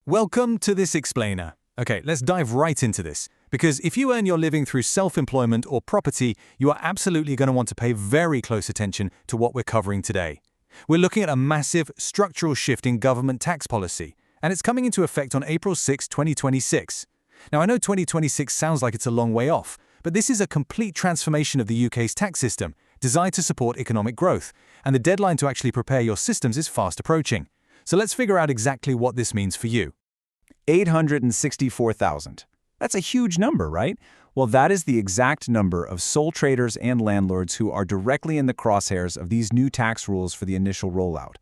Welcome to this explainer. Okay, let's dive right into this. Because if you earn your living through self-employment or property, you are absolutely going to want to pay very close attention to what we're covering today. We're looking at a massive structural shift in government tax policy, and it's coming into effect on April 6, 2026. Now, I know 2026 sounds like it's a long way off, but this is a complete transformation of the UK's tax system, designed to support economic growth, and the deadline to actually prepare your systems is fast approaching. So let's figure out exactly what this means for you. 864,000. That's a huge number, right? Well, that is the exact number of sole traders and landlords who are directly in the crosshairs of these new tax rules for the initial rollout.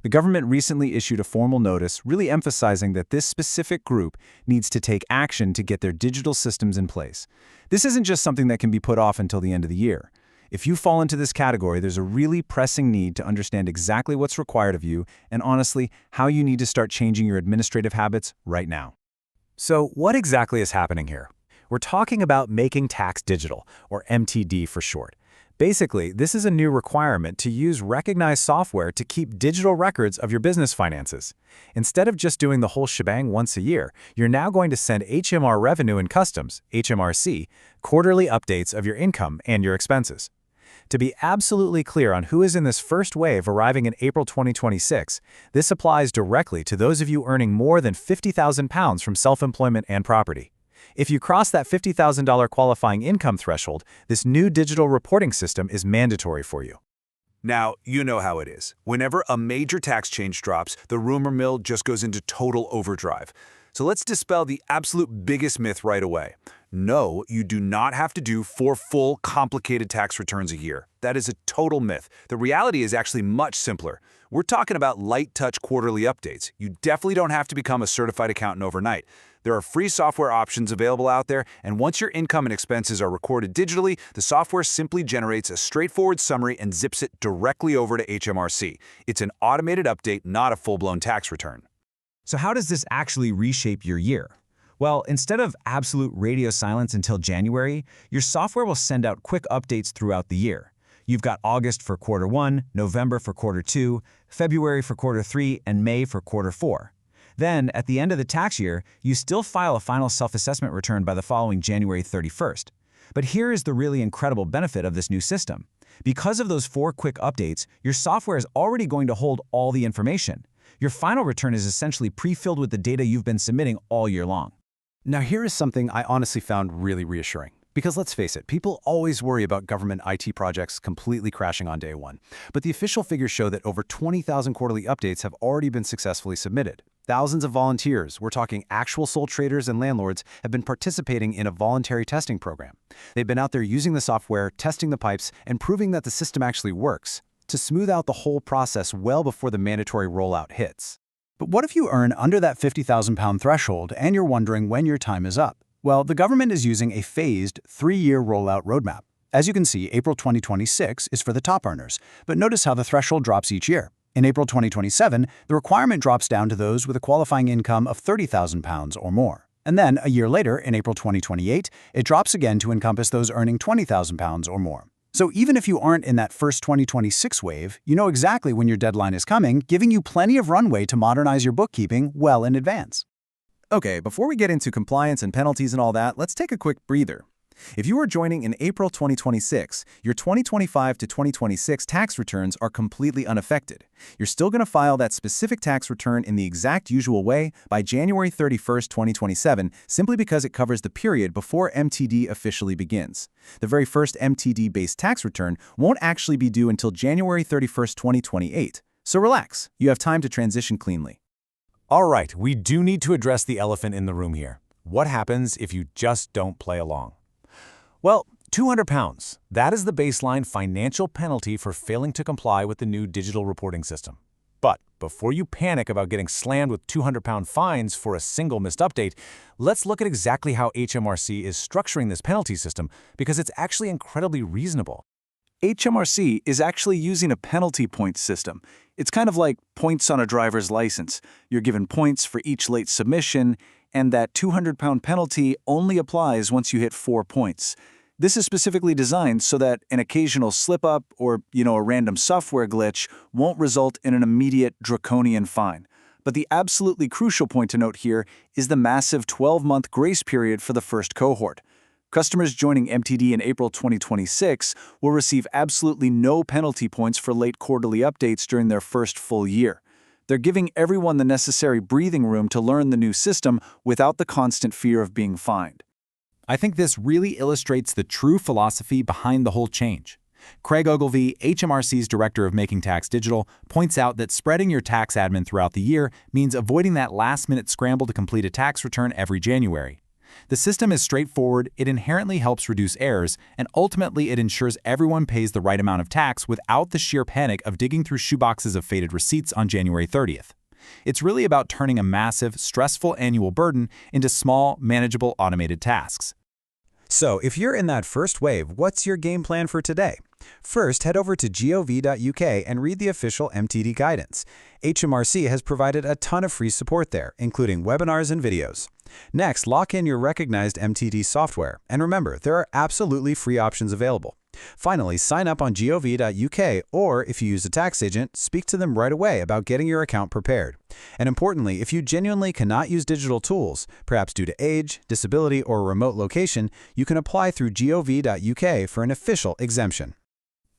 The government recently issued a formal notice really emphasizing that this specific group needs to take action to get their digital systems in place. This isn't just something that can be put off until the end of the year. If you fall into this category, there's a really pressing need to understand exactly what's required of you and, honestly, how you need to start changing your administrative habits right now. So what exactly is happening here? We're talking about making tax digital, or MTD for short. Basically, this is a new requirement to use recognized software to keep digital records of your business finances. Instead of just doing the whole shebang once a year, you're now going to send HMR Revenue and Customs, HMRC, quarterly updates of your income and your expenses. To be absolutely clear on who is in this first wave arriving in April 2026, this applies directly to those of you earning more than £50,000 from self-employment and property. If you cross that $50,000 qualifying income threshold, this new digital reporting system is mandatory for you. Now, you know how it is. Whenever a major tax change drops, the rumor mill just goes into total overdrive. So let's dispel the absolute biggest myth right away. No, you do not have to do 4 full, complicated tax returns a year. That is a total myth. The reality is actually much simpler. We're talking about light-touch quarterly updates. You definitely don't have to become a certified accountant overnight. There are free software options available out there, and once your income and expenses are recorded digitally, the software simply generates a straightforward summary and zips it directly over to HMRC. It's an automated update, not a full-blown tax return. So how does this actually reshape your year? Well, instead of absolute radio silence until January, your software will send out quick updates throughout the year. You've got August for quarter 1, November for quarter 2, February for quarter 3, and May for quarter 4. Then, at the end of the tax year, you still file a final self-assessment return by the following January 31st. But here is the really incredible benefit of this new system. Because of those 4 quick updates, your software is already going to hold all the information. Your final return is essentially pre-filled with the data you've been submitting all year long. Now here is something I honestly found really reassuring. Because let's face it, people always worry about government IT projects completely crashing on day one. But the official figures show that over 20,000 quarterly updates have already been successfully submitted. Thousands of volunteers, we're talking actual sole traders and landlords, have been participating in a voluntary testing program. They've been out there using the software, testing the pipes, and proving that the system actually works, to smooth out the whole process well before the mandatory rollout hits. But what if you earn under that £50,000 threshold and you're wondering when your time is up? Well, the government is using a phased 3-year rollout roadmap. As you can see, April 2026 is for the top earners, but notice how the threshold drops each year. In April 2027, the requirement drops down to those with a qualifying income of £30,000 or more. And then, a year later, in April 2028, it drops again to encompass those earning £20,000 or more. So even if you aren't in that first 2026 wave, you know exactly when your deadline is coming, giving you plenty of runway to modernize your bookkeeping well in advance. Okay, before we get into compliance and penalties and all that, let's take a quick breather. If you are joining in April 2026, your 2025 to 2026 tax returns are completely unaffected. You're still going to file that specific tax return in the exact usual way by January 31st, 2027, simply because it covers the period before MTD officially begins. The very first MTD-based tax return won't actually be due until January 31st, 2028. So relax, you have time to transition cleanly. All right, we do need to address the elephant in the room here. What happens if you just don't play along? Well, £200. That is the baseline financial penalty for failing to comply with the new digital reporting system. But before you panic about getting slammed with £200 fines for a single missed update, let's look at exactly how HMRC is structuring this penalty system, because it's actually incredibly reasonable. HMRC is actually using a penalty point system. It's kind of like points on a driver's license. You're given points for each late submission, and that £200 penalty only applies once you hit 4 points. This is specifically designed so that an occasional slip-up or, a random software glitch won't result in an immediate draconian fine. But the absolutely crucial point to note here is the massive 12-month grace period for the first cohort. Customers joining MTD in April 2026 will receive absolutely no penalty points for late quarterly updates during their first full year. They're giving everyone the necessary breathing room to learn the new system without the constant fear of being fined. I think this really illustrates the true philosophy behind the whole change. Craig Ogilvy, HMRC's Director of Making Tax Digital, points out that spreading your tax admin throughout the year means avoiding that last-minute scramble to complete a tax return every January. The system is straightforward, it inherently helps reduce errors, and ultimately it ensures everyone pays the right amount of tax without the sheer panic of digging through shoeboxes of faded receipts on January 30th. It's really about turning a massive, stressful annual burden into small, manageable, automated tasks. So, if you're in that first wave, what's your game plan for today? First, head over to gov.uk and read the official MTD guidance. HMRC has provided a ton of free support there, including webinars and videos. Next, lock in your recognized MTD software, and remember, there are absolutely free options available. Finally, sign up on gov.uk, or if you use a tax agent, speak to them right away about getting your account prepared. And importantly, if you genuinely cannot use digital tools, perhaps due to age, disability, or a remote location, you can apply through gov.uk for an official exemption.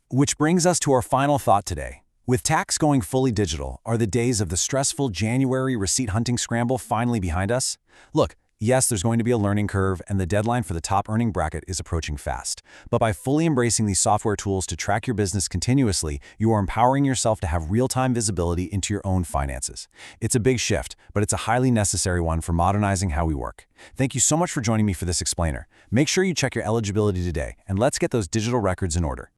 Which brings us to our final thought today. With tax going fully digital, are the days of the stressful January receipt hunting scramble finally behind us? Look, yes, there's going to be a learning curve, and the deadline for the top earning bracket is approaching fast. But by fully embracing these software tools to track your business continuously, you are empowering yourself to have real-time visibility into your own finances. It's a big shift, but it's a highly necessary one for modernizing how we work. Thank you so much for joining me for this explainer. Make sure you check your eligibility today, and let's get those digital records in order.